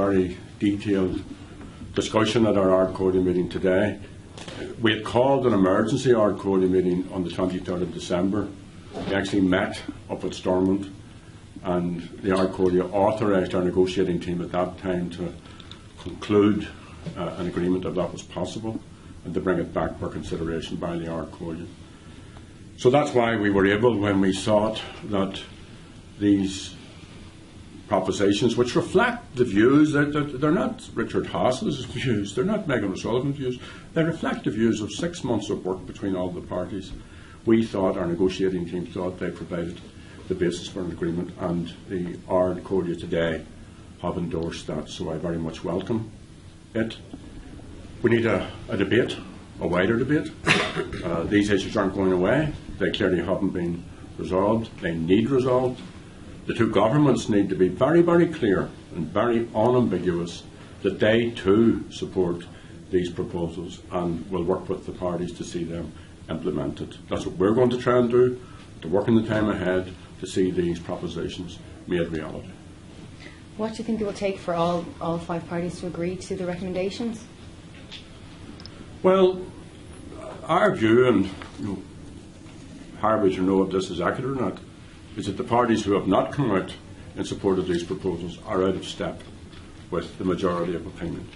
very detailed discussion at our Ard Chomhairle meeting today. We had called an emergency Ard Chomhairle meeting on the 23rd of December. We actually met up at Stormont, and the Ard Chomhairle authorised our negotiating team at that time to conclude an agreement if that was possible, and to bring it back for consideration by the Ard Chomhairle. So that's why we were able, when we thought that these propositions, which reflect the views, they're not Richard Haass's views, they're not Meghan O'Sullivan's views, they reflect the views of 6 months of work between all the parties. We thought, our negotiating team thought, they provided the basis for an agreement, and the Ard Chomhairle today have endorsed that, so I very much welcome it. We need a debate, a wider debate. These issues aren't going away. They clearly haven't been resolved. They need resolved. The two governments need to be very, very clear and very unambiguous that they too support these proposals and will work with the parties to see them implemented. That's what we're going to try and do, to work in the time ahead to see these propositions made reality. What do you think it will take for all 5 parties to agree to the recommendations? Well, our view, and Harvard, you know if this is accurate or not, is that the parties who have not come out in support of these proposals are out of step with the majority of opinion.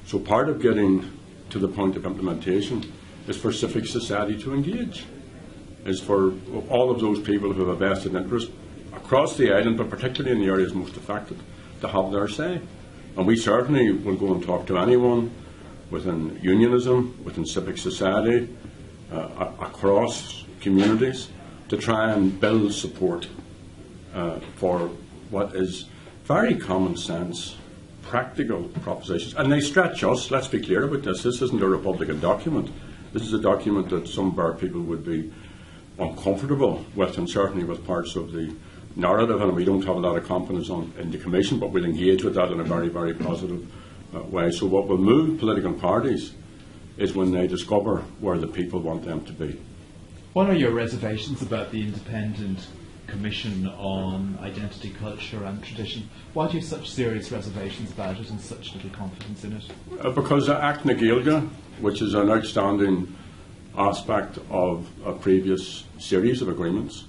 So part of getting to the point of implementation is for civic society to engage, is for all of those people who have a vested interest across the island, but particularly in the areas most affected, to have their say. And we certainly will go and talk to anyone within unionism, within civic society, across communities, to try and build support for what is very common sense, practical propositions. And they stretch us, let's be clear about this. This isn't a Republican document. This is a document that some of our people would be uncomfortable with, and certainly with parts of the narrative, and we don't have a lot of confidence in the Commission, but we'll engage with that in a very, very positive way. So what will move political parties is when they discover where the people want them to be. What are your reservations about the Independent Commission on Identity, Culture and Tradition? Why do you have such serious reservations about it and such little confidence in it? Because Act na Gaeilge, which is an outstanding aspect of a previous series of agreements,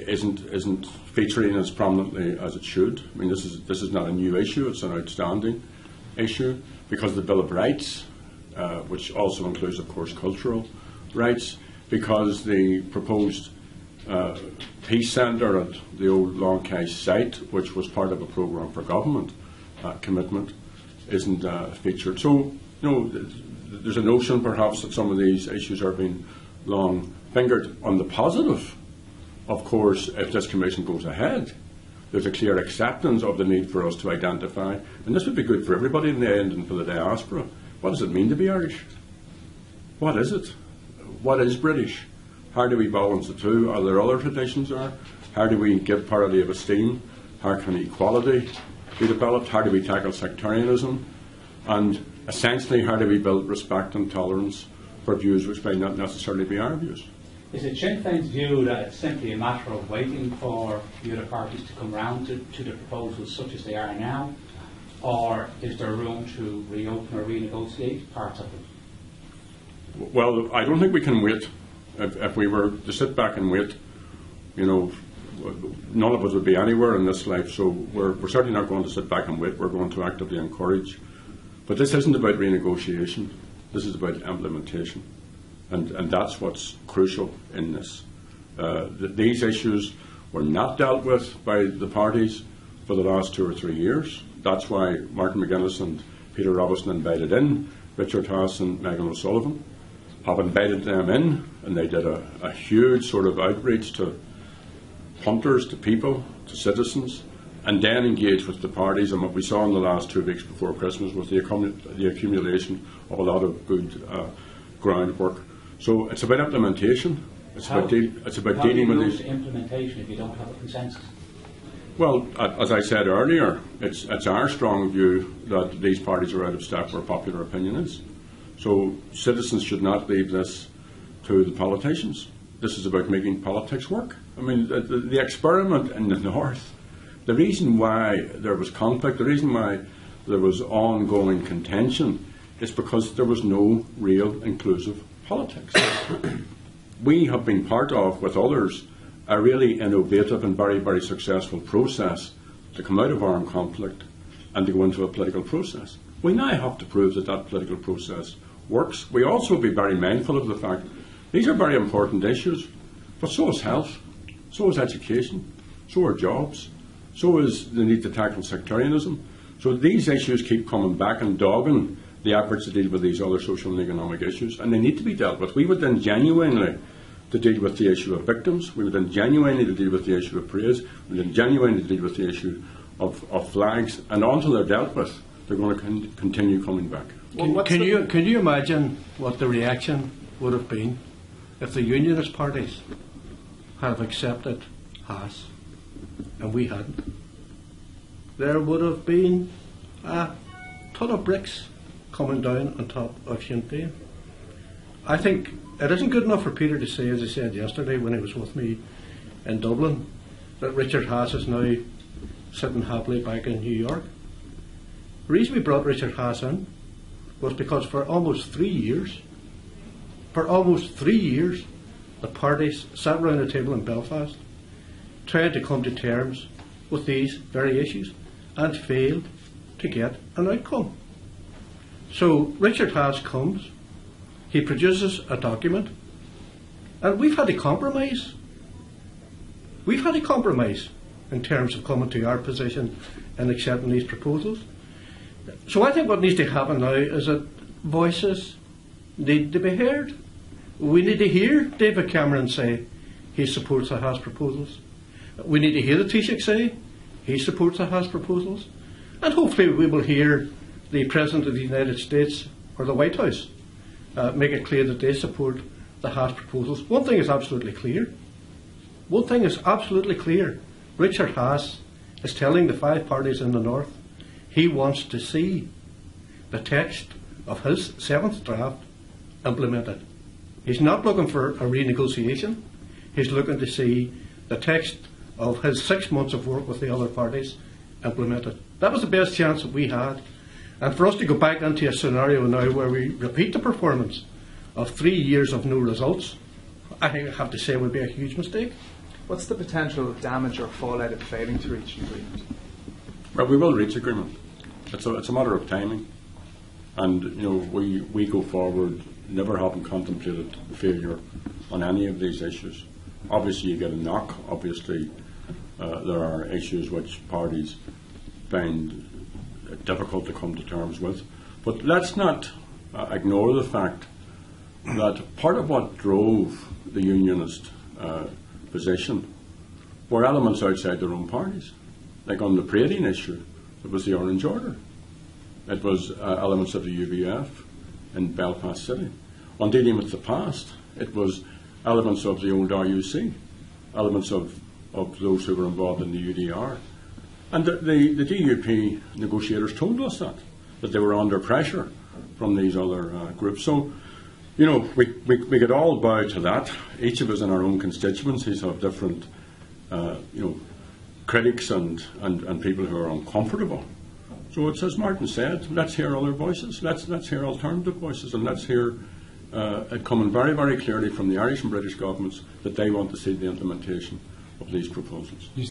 isn't featuring as prominently as it should. I mean, this is not a new issue; it's an outstanding issue, because the Bill of Rights, which also includes, of course, cultural rights, because the proposed Peace Centre at the old Longcase site, which was part of a programme for government commitment, isn't featured. So, there's a notion perhaps that some of these issues are being long fingered. On the positive, of course, if this Commission goes ahead, there's a clear acceptance of the need for us to identify, and this would be good for everybody in the end and for the diaspora. What does it mean to be Irish? What is it? What is British? How do we balance the two? Are there other traditions there? How do we give parity of esteem? How can equality be developed? How do we tackle sectarianism? And essentially, how do we build respect and tolerance for views which may not necessarily be our views? Is it Sinn Féin's view that it's simply a matter of waiting for the other parties to come round to the proposals such as they are now? Or is there room to reopen or renegotiate parts of it? Well, I don't think we can wait. If we were to sit back and wait, none of us would be anywhere in this life. So we're certainly not going to sit back and wait. We're going to actively encourage. But this isn't about renegotiation. This is about implementation. And that's what's crucial in this. These issues were not dealt with by the parties for the last 2 or 3 years. That's why Martin McGuinness and Peter Robertson invited in Richard Haass and Meghan O'Sullivan, have invited them in, and they did a huge sort of outreach to punters, to people, to citizens, and then engaged with the parties. And what we saw in the last 2 weeks before Christmas was the accumulation of a lot of good groundwork. So it's about implementation. It's about dealing with these. Implementation if you don't have a consensus? Well, as I said earlier, it's our strong view that these parties are out of step where popular opinion is. So citizens should not leave this to the politicians. This is about making politics work. I mean, the experiment in the North The reason why there was conflict, the reason why there was ongoing contention, is because there was no real inclusive politics. We have been part of, with others, a really innovative and very, very successful process to come out of armed conflict and to go into a political process. We now have to prove that that political process works. We also be very mindful of the fact these are very important issues, but so is health, so is education, so are jobs, so is the need to tackle sectarianism. So these issues keep coming back and dogging the efforts to deal with these other social and economic issues, and they need to be dealt with. We would then genuinely to deal with the issue of victims, we would then genuinely to deal with the issue of praise, we would then genuinely to deal with the issue of flags, and until they're dealt with, they're going to continue coming back. Can you imagine what the reaction would have been if the Unionist parties had accepted Haass and we hadn't? There would have been a ton of bricks coming down on top of Sinn Féin. I think it isn't good enough for Peter to say, as he said yesterday when he was with me in Dublin, that Richard Haass is now sitting happily back in New York. The reason we brought Richard Haass in was because for almost 3 years, the parties sat around a table in Belfast trying to come to terms with these very issues and failed to get an outcome. So Richard Haass comes, he produces a document, and we've had a compromise. We've had a compromise in terms of coming to our position and accepting these proposals. So I think what needs to happen now is that voices need to be heard. We need to hear David Cameron say he supports the Haass proposals. We need to hear the Taoiseach say he supports the Haass proposals. And hopefully we will hear the President of the United States or the White House make it clear that they support the Haass proposals. One thing is absolutely clear. Richard Haass is telling the 5 parties in the North he wants to see the text of his 7th draft implemented. He's not looking for a renegotiation. He's looking to see the text of his 6 months of work with the other parties implemented. That was the best chance that we had. And for us to go back into a scenario now where we repeat the performance of 3 years of no results, I have to say would be a huge mistake. What's the potential damage or fallout of failing to reach an agreement? Well, we will reach agreement. It's a matter of timing. And, we go forward never having contemplated failure on any of these issues. Obviously, you get a knock. Obviously, there are issues which parties find difficult to come to terms with. But let's not ignore the fact that part of what drove the Unionist position were elements outside their own parties. Like on the parading issue, it was the Orange Order. It was elements of the UVF in Belfast City. On dealing with the past, it was elements of the old RUC, elements of those who were involved in the UDR. And the DUP negotiators told us that they were under pressure from these other groups. So, we could all bow to that. Each of us in our own constituencies have different, critics and people who are uncomfortable. So it's as Martin said, let's hear other voices, let's hear alternative voices, and let's hear it coming very, very clearly from the Irish and British governments that they want to see the implementation of these proposals.